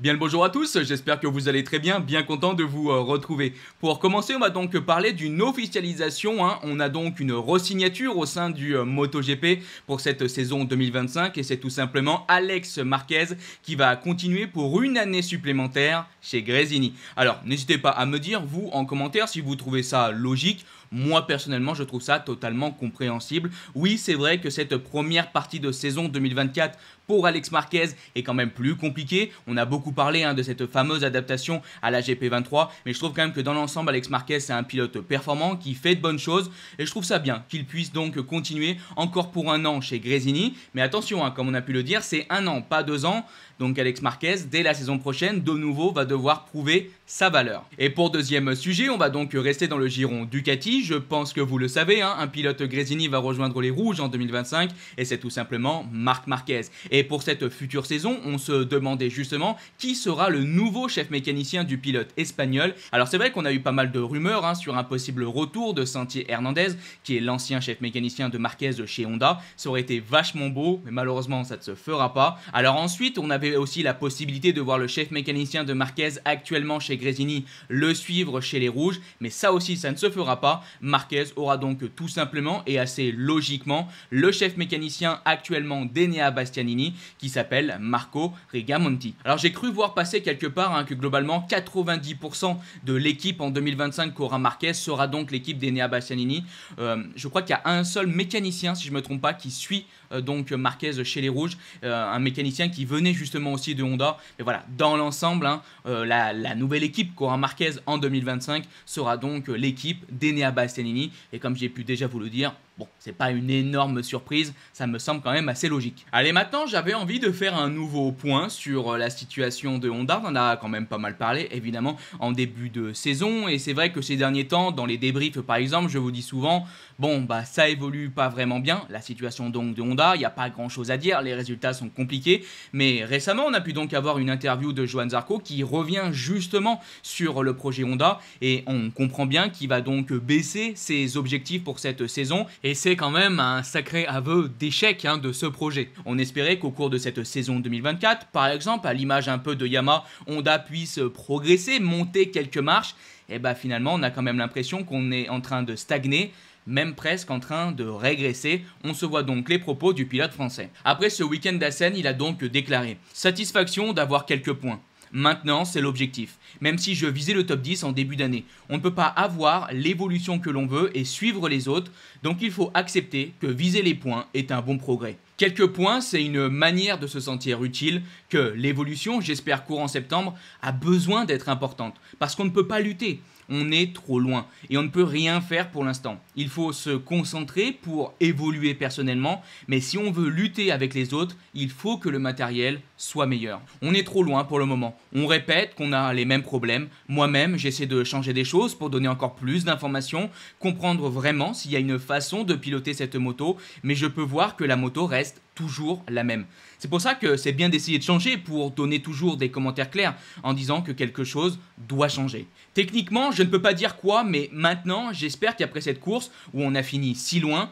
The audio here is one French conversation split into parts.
Bien le bonjour à tous, j'espère que vous allez très bien content de vous retrouver. Pour commencer, on va donc parler d'une officialisation, on a donc une re-signature au sein du MotoGP pour cette saison 2025 et c'est tout simplement Alex Marquez qui va continuer pour une année supplémentaire chez Gresini. Alors n'hésitez pas à me dire, vous, en commentaire, si vous trouvez ça logique. Moi personnellement je trouve ça totalement compréhensible. Oui, c'est vrai que cette première partie de saison 2024 pour Alex Marquez est quand même plus compliquée. On a beaucoup parlé de cette fameuse adaptation à la GP23, mais je trouve quand même que dans l'ensemble Alex Marquez c'est un pilote performant qui fait de bonnes choses et je trouve ça bien qu'il puisse donc continuer encore pour un an chez Gresini. Mais attention, comme on a pu le dire, c'est un an, pas 2 ans. Donc Alex Marquez, dès la saison prochaine, de nouveau va devoir prouver sa valeur. Et pour deuxième sujet, on va donc rester dans le giron Ducati. Je pense que vous le savez, un pilote Gresini va rejoindre les Rouges en 2025 et c'est tout simplement Marc Marquez. Et pour cette future saison, on se demandait justement qui sera le nouveau chef mécanicien du pilote espagnol. Alors c'est vrai qu'on a eu pas mal de rumeurs sur un possible retour de Santi Hernandez, qui est l'ancien chef mécanicien de Marquez chez Honda. Ça aurait été vachement beau, mais malheureusement ça ne se fera pas. Alors ensuite, on avait aussi la possibilité de voir le chef mécanicien de Marquez actuellement chez Gresini le suivre chez les Rouges, mais ça aussi ça ne se fera pas. Marquez aura donc tout simplement et assez logiquement le chef mécanicien actuellement d'Enea Bastianini qui s'appelle Marco Rigamonti. Alors j'ai cru voir passer quelque part que globalement 90% de l'équipe en 2025 qu'aura Marquez sera donc l'équipe d'Enea Bastianini. Je crois qu'il y a un seul mécanicien, si je ne me trompe pas, qui suit donc Marquez chez les Rouges, un mécanicien qui venait justement aussi de Honda. Mais voilà, dans l'ensemble, la nouvelle équipe qu'aura Marquez en 2025 sera donc l'équipe d'Enea Bastianini. Et comme j'ai pu déjà vous le dire, bon, c'est pas une énorme surprise, ça me semble quand même assez logique. Allez, maintenant, j'avais envie de faire un nouveau point sur la situation de Honda. On en a quand même pas mal parlé, évidemment, en début de saison. Et c'est vrai que ces derniers temps, dans les débriefs par exemple, je vous dis souvent, bon, ça évolue pas vraiment bien, la situation donc de Honda. Il n'y a pas grand chose à dire, les résultats sont compliqués. Mais récemment, on a pu donc avoir une interview de Johann Zarco qui revient justement sur le projet Honda. Et on comprend bien qu'il va donc baisser ses objectifs pour cette saison. Et c'est quand même un sacré aveu d'échec de ce projet. On espérait qu'au cours de cette saison 2024, par exemple, à l'image un peu de Yamaha, Honda puisse progresser, monter quelques marches. Et finalement, on a quand même l'impression qu'on est en train de stagner, même presque en train de régresser. On se voit donc les propos du pilote français. Après ce week-end d'Assen, il a donc déclaré « Satisfaction d'avoir quelques points. Maintenant, c'est l'objectif. Même si je visais le top 10 en début d'année, on ne peut pas avoir l'évolution que l'on veut et suivre les autres, donc il faut accepter que viser les points est un bon progrès. Quelques points, c'est une manière de se sentir utile, que l'évolution, j'espère courant septembre, a besoin d'être importante, parce qu'on ne peut pas lutter. On est trop loin et on ne peut rien faire pour l'instant. Il faut se concentrer pour évoluer personnellement, mais si on veut lutter avec les autres, il faut que le matériel soit meilleur. On est trop loin pour le moment. On répète qu'on a les mêmes problèmes. Moi-même, j'essaie de changer des choses pour donner encore plus d'informations, comprendre vraiment s'il y a une façon de piloter cette moto, mais je peux voir que la moto reste toujours la même. C'est pour ça que c'est bien d'essayer de changer pour donner toujours des commentaires clairs en disant que quelque chose doit changer. Techniquement, je ne peux pas dire quoi, mais maintenant, j'espère qu'après cette course où on a fini si loin,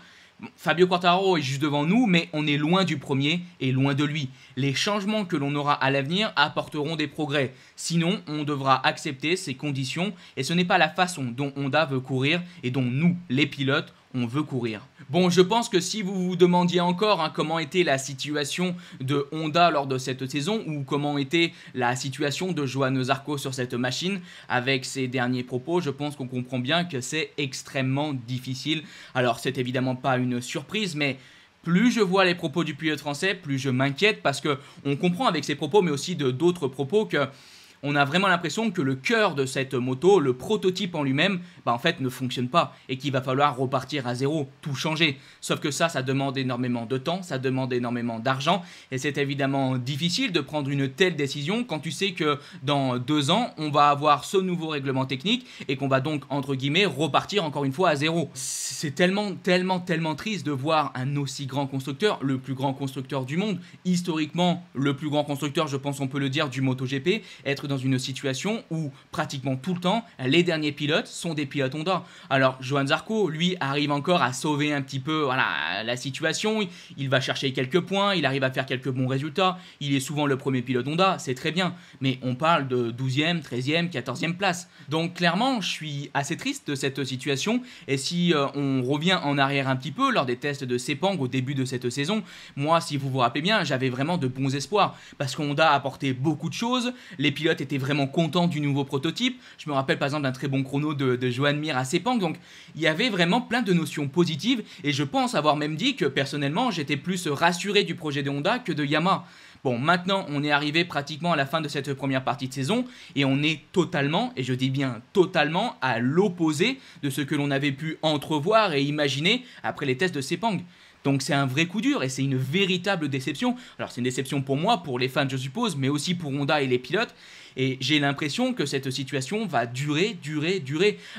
Fabio Quartararo est juste devant nous, mais on est loin du premier et loin de lui. Les changements que l'on aura à l'avenir apporteront des progrès. Sinon, on devra accepter ces conditions et ce n'est pas la façon dont Honda veut courir et dont nous, les pilotes, on veut courir. Bon, je pense que si vous vous demandiez encore comment était la situation de Honda lors de cette saison ou comment était la situation de Johann Zarco sur cette machine avec ses derniers propos, je pense qu'on comprend bien que c'est extrêmement difficile. Alors, c'est évidemment pas une surprise, mais plus je vois les propos du pilote français, plus je m'inquiète parce qu'on comprend avec ses propos, mais aussi de d'autres propos que on a vraiment l'impression que le cœur de cette moto, le prototype en lui-même, en fait ne fonctionne pas et qu'il va falloir repartir à zéro, tout changer. Sauf que ça demande énormément de temps, ça demande énormément d'argent et c'est évidemment difficile de prendre une telle décision quand tu sais que dans 2 ans, on va avoir ce nouveau règlement technique et qu'on va donc, entre guillemets, repartir encore une fois à zéro. C'est tellement triste de voir un aussi grand constructeur, le plus grand constructeur du monde, historiquement le plus grand constructeur, je pense on peut le dire, du MotoGP, être dans une situation où pratiquement tout le temps, les derniers pilotes sont des pilotes Honda. Alors Johann Zarco, lui, arrive encore à sauver un petit peu voilà, la situation, il va chercher quelques points, il arrive à faire quelques bons résultats, il est souvent le premier pilote Honda, c'est très bien, mais on parle de 12e, 13e, 14e place. Donc clairement, je suis assez triste de cette situation, et si on revient en arrière un petit peu lors des tests de Sepang au début de cette saison, moi, si vous vous rappelez bien, j'avais vraiment de bons espoirs, parce que Honda a apporté beaucoup de choses, les pilotes étaient vraiment contents du nouveau prototype, je me rappelle par exemple d'un très bon chrono de Joan Mir à Sepang, donc il y avait vraiment plein de notions positives, et je pense avoir même dit que personnellement, j'étais plus rassuré du projet de Honda que de Yamaha. Bon, maintenant, on est arrivé pratiquement à la fin de cette première partie de saison et on est totalement, et je dis bien totalement, à l'opposé de ce que l'on avait pu entrevoir et imaginer après les tests de Sepang. Donc c'est un vrai coup dur et c'est une véritable déception. Alors c'est une déception pour moi, pour les fans je suppose, mais aussi pour Honda et les pilotes. Et j'ai l'impression que cette situation va durer,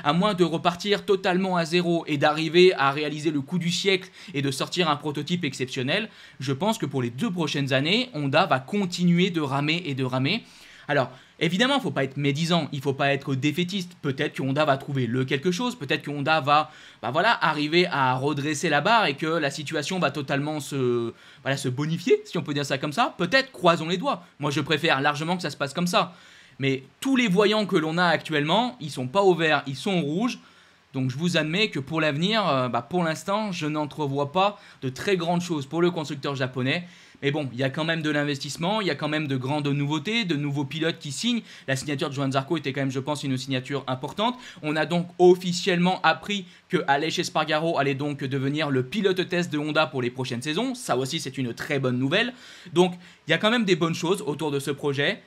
à moins de repartir totalement à zéro et d'arriver à réaliser le coup du siècle et de sortir un prototype exceptionnel. Je pense que pour les 2 prochaines années, Honda va continuer de ramer et de ramer. Alors, évidemment, il ne faut pas être médisant, il ne faut pas être défaitiste. Peut-être que Honda va trouver le quelque chose, peut-être que Honda va arriver à redresser la barre et que la situation va totalement se bonifier, si on peut dire ça comme ça. Peut-être, croisons les doigts. Moi, je préfère largement que ça se passe comme ça. Mais tous les voyants que l'on a actuellement, ils ne sont pas au vert, ils sont au rouge. Donc je vous admets que pour l'avenir, pour l'instant, je n'entrevois pas de très grandes choses pour le constructeur japonais. Mais bon, il y a quand même de l'investissement, il y a quand même de grandes nouveautés, de nouveaux pilotes qui signent. La signature de Johann Zarco était quand même, je pense, une signature importante. On a donc officiellement appris que Aleix Espargaro allait donc devenir le pilote test de Honda pour les prochaines saisons. Ça aussi, c'est une très bonne nouvelle. Donc, il y a quand même des bonnes choses autour de ce projet.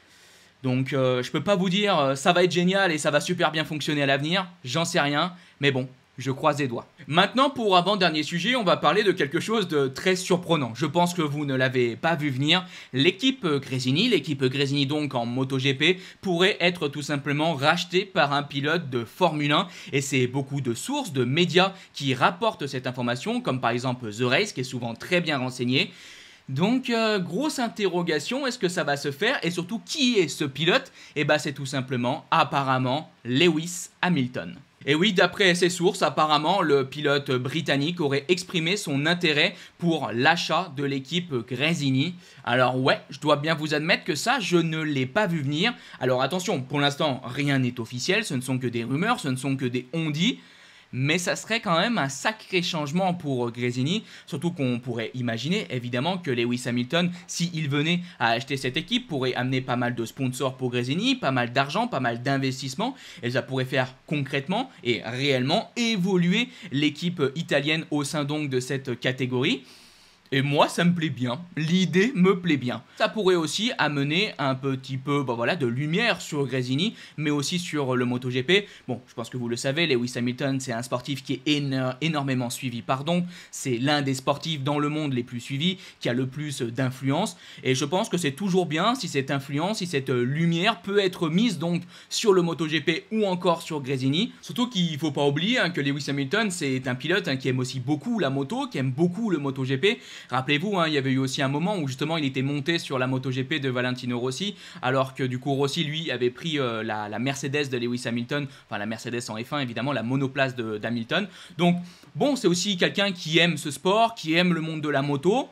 Donc je peux pas vous dire ça va être génial et ça va super bien fonctionner à l'avenir, j'en sais rien, mais bon, je croise les doigts. Maintenant, pour avant-dernier sujet, on va parler de quelque chose de très surprenant. Je pense que vous ne l'avez pas vu venir. L'équipe Gresini donc en MotoGP, pourrait être tout simplement rachetée par un pilote de Formule 1. Et c'est beaucoup de sources, de médias qui rapportent cette information, comme par exemple The Race, qui est souvent très bien renseigné. Donc, grosse interrogation, est-ce que ça va se faire? Et surtout, qui est ce pilote? Eh bien, c'est tout simplement, apparemment, Lewis Hamilton. Et oui, d'après ses sources, apparemment, le pilote britannique aurait exprimé son intérêt pour l'achat de l'équipe Gresini. Alors ouais, je dois bien vous admettre que ça, je ne l'ai pas vu venir. Alors attention, pour l'instant, rien n'est officiel, ce ne sont que des rumeurs, ce ne sont que des on-dit. Mais ça serait quand même un sacré changement pour Gresini, surtout qu'on pourrait imaginer évidemment que Lewis Hamilton, s'il venait à acheter cette équipe, pourrait amener pas mal de sponsors pour Gresini, pas mal d'argent, pas mal d'investissements, et ça pourrait faire concrètement et réellement évoluer l'équipe italienne au sein donc de cette catégorie. Et moi, ça me plaît bien. L'idée me plaît bien. Ça pourrait aussi amener un petit peu de lumière sur Gresini, mais aussi sur le MotoGP. Bon, je pense que vous le savez, Lewis Hamilton, c'est un sportif qui est énormément suivi. C'est l'un des sportifs dans le monde les plus suivis, qui a le plus d'influence. Et je pense que c'est toujours bien si cette influence, si cette lumière peut être mise donc sur le MotoGP ou encore sur Gresini. Surtout qu'il ne faut pas oublier que Lewis Hamilton, c'est un pilote qui aime aussi beaucoup la moto, qui aime beaucoup le MotoGP. Rappelez-vous, il y avait eu aussi un moment où justement il était monté sur la MotoGP de Valentino Rossi, alors que du coup Rossi lui avait pris la Mercedes de Lewis Hamilton, enfin la Mercedes en F1 évidemment, la monoplace d'Hamilton. Donc bon, c'est aussi quelqu'un qui aime ce sport, qui aime le monde de la moto.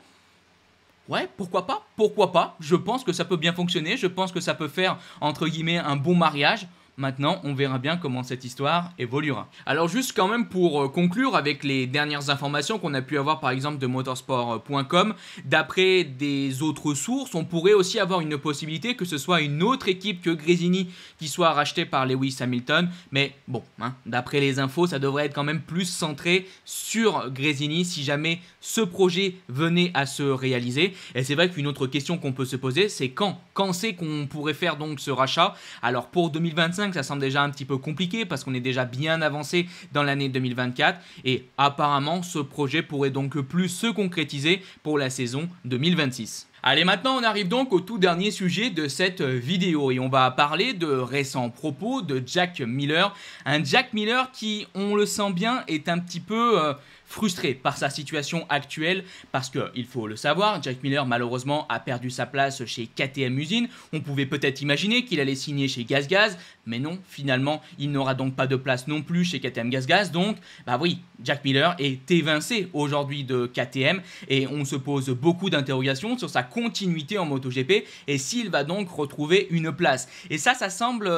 Ouais, pourquoi pas, je pense que ça peut bien fonctionner, je pense que ça peut faire entre guillemets un bon mariage. Maintenant, on verra bien comment cette histoire évoluera. Alors juste quand même pour conclure avec les dernières informations qu'on a pu avoir par exemple de motorsport.com, d'après des autres sources, on pourrait aussi avoir une possibilité que ce soit une autre équipe que Gresini qui soit rachetée par Lewis Hamilton. Mais bon, d'après les infos, ça devrait être quand même plus centré sur Gresini si jamais ce projet venait à se réaliser. Et c'est vrai qu'une autre question qu'on peut se poser, c'est quand c'est qu'on pourrait faire donc ce rachat? Alors pour 2025, ça semble déjà un petit peu compliqué parce qu'on est déjà bien avancé dans l'année 2024 et apparemment ce projet pourrait donc plus se concrétiser pour la saison 2026. Allez, maintenant on arrive donc au tout dernier sujet de cette vidéo et on va parler de récents propos de Jack Miller. Un Jack Miller qui, on le sent bien, est un petit peu frustré par sa situation actuelle parce que, il faut le savoir, Jack Miller malheureusement a perdu sa place chez KTM Usine. On pouvait peut-être imaginer qu'il allait signer chez GazGaz, mais non, finalement, il n'aura donc pas de place non plus chez KTM GazGaz. Donc, bah oui, Jack Miller est évincé aujourd'hui de KTM et on se pose beaucoup d'interrogations sur sa continuité en MotoGP et s'il va donc retrouver une place. Et ça semble,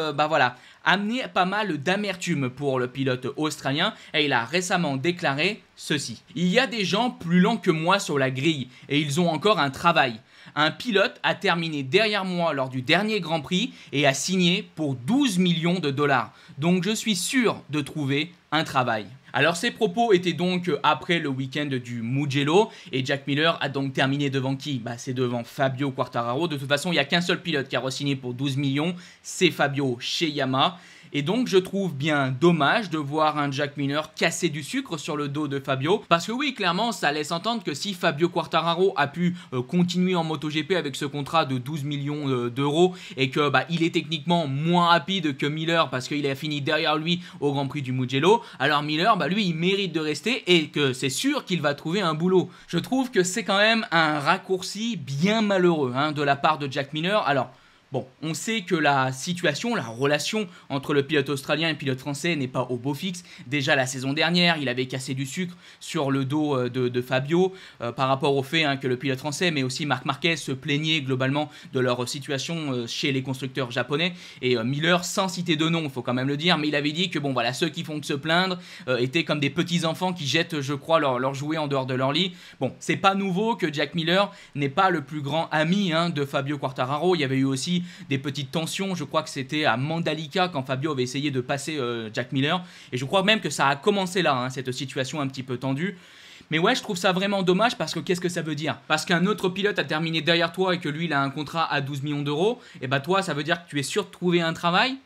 amener pas mal d'amertume pour le pilote australien et il a récemment déclaré ceci. Il y a des gens plus lents que moi sur la grille et ils ont encore un travail. Un pilote a terminé derrière moi lors du dernier Grand Prix et a signé pour 12 millions de dollars. Donc je suis sûr de trouver un travail. Alors ces propos étaient donc après le week-end du Mugello et Jack Miller a donc terminé devant qui? C'est devant Fabio Quartararo. De toute façon, il n'y a qu'un seul pilote qui a re-signé pour 12 millions, c'est Fabio chez Yamaha. Et donc je trouve bien dommage de voir un Jack Miller casser du sucre sur le dos de Fabio. Parce que oui, clairement, ça laisse entendre que si Fabio Quartararo a pu continuer en MotoGP avec ce contrat de 12 millions d'euros et que il est techniquement moins rapide que Miller parce qu'il a fini derrière lui au Grand Prix du Mugello, alors Miller, lui, il mérite de rester et que c'est sûr qu'il va trouver un boulot. Je trouve que c'est quand même un raccourci bien malheureux de la part de Jack Miller. Alors, bon, on sait que la situation, la relation entre le pilote australien et le pilote français n'est pas au beau fixe. Déjà la saison dernière, il avait cassé du sucre sur le dos de Fabio par rapport au fait que le pilote français, mais aussi Marc Marquez, se plaignait globalement de leur situation chez les constructeurs japonais. Et Miller, sans citer de nom, il faut quand même le dire, mais il avait dit que ceux qui font que se plaindre étaient comme des petits enfants qui jettent, je crois, leurs jouets en dehors de leur lit. Bon, c'est pas nouveau que Jack Miller n'est pas le plus grand ami de Fabio Quartararo. Il y avait eu aussi des petites tensions, je crois que c'était à Mandalika quand Fabio avait essayé de passer Jack Miller et je crois même que ça a commencé là, cette situation un petit peu tendue. Mais ouais, je trouve ça vraiment dommage parce que qu'est-ce que ça veut dire? Parce qu'un autre pilote a terminé derrière toi et que lui il a un contrat à 12 millions d'euros, et toi ça veut dire que tu es sûr de trouver un travail?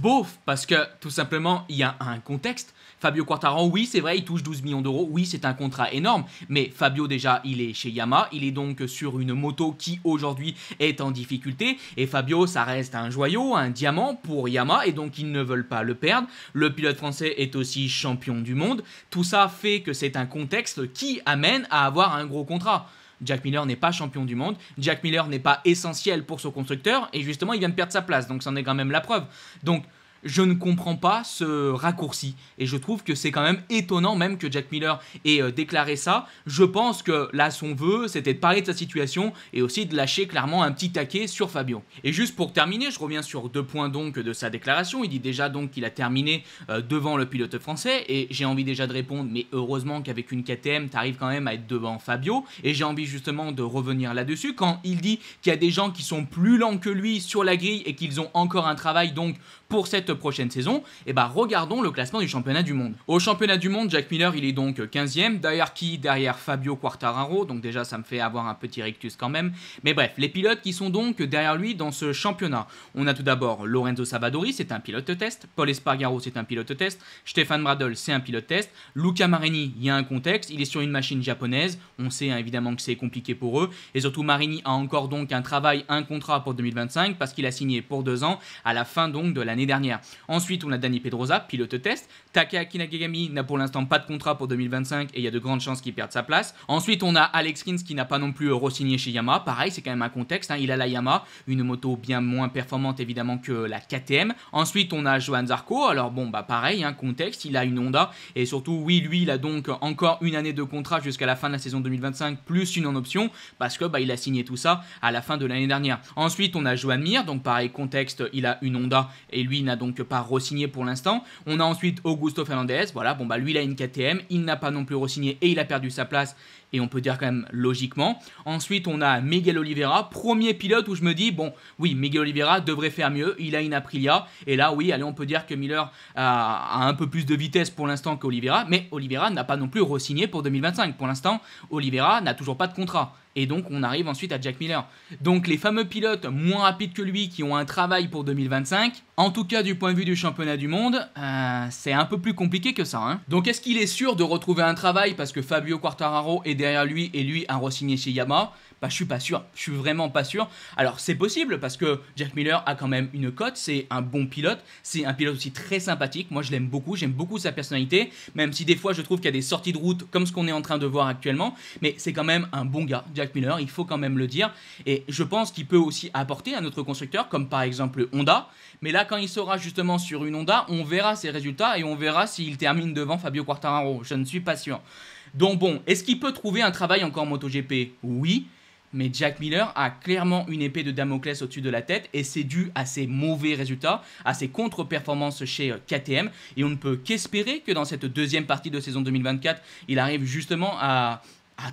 Bof, parce que tout simplement il y a un contexte. Fabio Quartararo, oui c'est vrai, il touche 12 millions d'euros, oui c'est un contrat énorme, mais Fabio déjà il est chez Yamaha, il est donc sur une moto qui aujourd'hui est en difficulté, et Fabio ça reste un joyau, un diamant pour Yamaha, et donc ils ne veulent pas le perdre. Le pilote français est aussi champion du monde, tout ça fait que c'est un contexte qui amène à avoir un gros contrat. Jack Miller n'est pas champion du monde, Jack Miller n'est pas essentiel pour son constructeur et justement il vient de perdre sa place, donc c'en est quand même la preuve. Donc je ne comprends pas ce raccourci et je trouve que c'est quand même étonnant même que Jack Miller ait déclaré ça. Je pense que là son vœu c'était de parler de sa situation et aussi de lâcher clairement un petit taquet sur Fabio. Et juste pour terminer, je reviens sur 2 points donc de sa déclaration. Il dit déjà donc qu'il a terminé devant le pilote français et j'ai envie déjà de répondre mais heureusement qu'avec une KTM t'arrives quand même à être devant Fabio, et j'ai envie justement de revenir là-dessus quand il dit qu'il y a des gens qui sont plus lents que lui sur la grille et qu'ils ont encore un travail donc pour cette prochaine saison. Et regardons le classement du championnat du monde. Au championnat du monde, Jack Miller il est donc 15e, derrière qui? Derrière Fabio Quartararo, donc déjà ça me fait avoir un petit rictus quand même. Mais bref, les pilotes qui sont donc derrière lui dans ce championnat. On a tout d'abord Lorenzo Savadori, c'est un pilote test, Paul Espargaro c'est un pilote test, Stefan Bradl c'est un pilote test, Luca Marini, il y a un contexte, il est sur une machine japonaise, on sait évidemment que c'est compliqué pour eux, et surtout Marini a encore donc un travail, un contrat pour 2025 parce qu'il a signé pour 2 ans à la fin donc de l'année dernière. Ensuite, on a Dani Pedrosa, pilote test. Takeaki Nakagami n'a pour l'instant pas de contrat pour 2025 et il y a de grandes chances qu'il perde sa place. Ensuite, on a Alex Rins qui n'a pas non plus re-signé chez Yamaha. Pareil, c'est quand même un contexte. Il a la Yamaha, une moto bien moins performante évidemment que la KTM. Ensuite, on a Johan Zarco. Alors bon, pareil, contexte, il a une Honda et surtout, oui, lui, il a donc encore une année de contrat jusqu'à la fin de la saison 2025 plus une en option parce que il a signé tout ça à la fin de l'année dernière. Ensuite, on a Joan Mir, donc pareil, contexte, il a une Honda et lui n'a donc pas re-signé pour l'instant. On a ensuite Augusto Fernandez, voilà, lui il a une KTM, il n'a pas non plus re-signé et il a perdu sa place. Et on peut dire quand même logiquement. Ensuite, on a Miguel Oliveira, premier pilote où je me dis, bon, oui, Miguel Oliveira devrait faire mieux. Il a une Aprilia. Et là, oui, allez, on peut dire que Miller a un peu plus de vitesse pour l'instant qu'Oliveira. Mais Oliveira n'a pas non plus re-signé pour 2025. Pour l'instant, Oliveira n'a toujours pas de contrat. Et donc, on arrive ensuite à Jack Miller. Donc, les fameux pilotes moins rapides que lui qui ont un travail pour 2025, en tout cas du point de vue du championnat du monde, c'est un peu plus compliqué que ça. Donc, est-ce qu'il est sûr de retrouver un travail parce que Fabio Quartararo est derrière lui et lui a re-signé chez Yamaha? Bah, je suis pas sûr, je suis vraiment pas sûr. Alors, c'est possible parce que Jack Miller a quand même une cote, c'est un bon pilote, c'est un pilote aussi très sympathique. Moi, je l'aime beaucoup, j'aime beaucoup sa personnalité, même si des fois je trouve qu'il y a des sorties de route comme ce qu'on est en train de voir actuellement. Mais c'est quand même un bon gars, Jack Miller, il faut quand même le dire. Et je pense qu'il peut aussi apporter à notre constructeur, comme par exemple Honda. Mais là, quand il sera justement sur une Honda, on verra ses résultats et on verra s'il termine devant Fabio Quartararo. Je ne suis pas sûr. Donc bon, est-ce qu'il peut trouver un travail encore en MotoGP? Oui. Mais Jack Miller a clairement une épée de Damoclès au-dessus de la tête et c'est dû à ses mauvais résultats, à ses contre-performances chez KTM. Et on ne peut qu'espérer que dans cette deuxième partie de saison 2024, il arrive justement à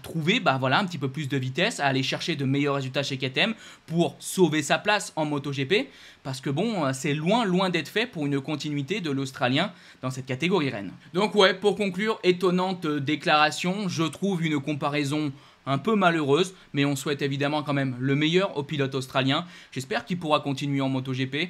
trouver voilà, un petit peu plus de vitesse, à aller chercher de meilleurs résultats chez KTM pour sauver sa place en MotoGP. Parce que bon, c'est loin d'être fait pour une continuité de l'Australien dans cette catégorie reine. Donc ouais, pour conclure, étonnante déclaration, je trouve une comparaison un peu malheureuse, mais on souhaite évidemment quand même le meilleur au pilote australien. J'espère qu'il pourra continuer en MotoGP.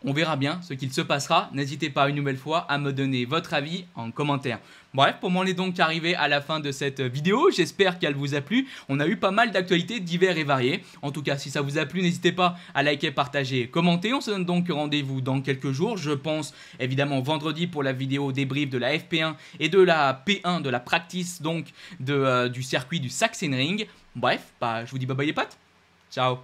On verra bien ce qu'il se passera. N'hésitez pas une nouvelle fois à me donner votre avis en commentaire. Bref, pour moi on est donc arrivé à la fin de cette vidéo. J'espère qu'elle vous a plu. On a eu pas mal d'actualités diverses et variées. En tout cas, si ça vous a plu, n'hésitez pas à liker, partager, commenter. On se donne donc rendez-vous dans quelques jours. Je pense évidemment vendredi pour la vidéo débrief de la FP1 et de la P1, de la practice donc du circuit du Sachsenring. Bref, je vous dis bye bye les potes. Ciao.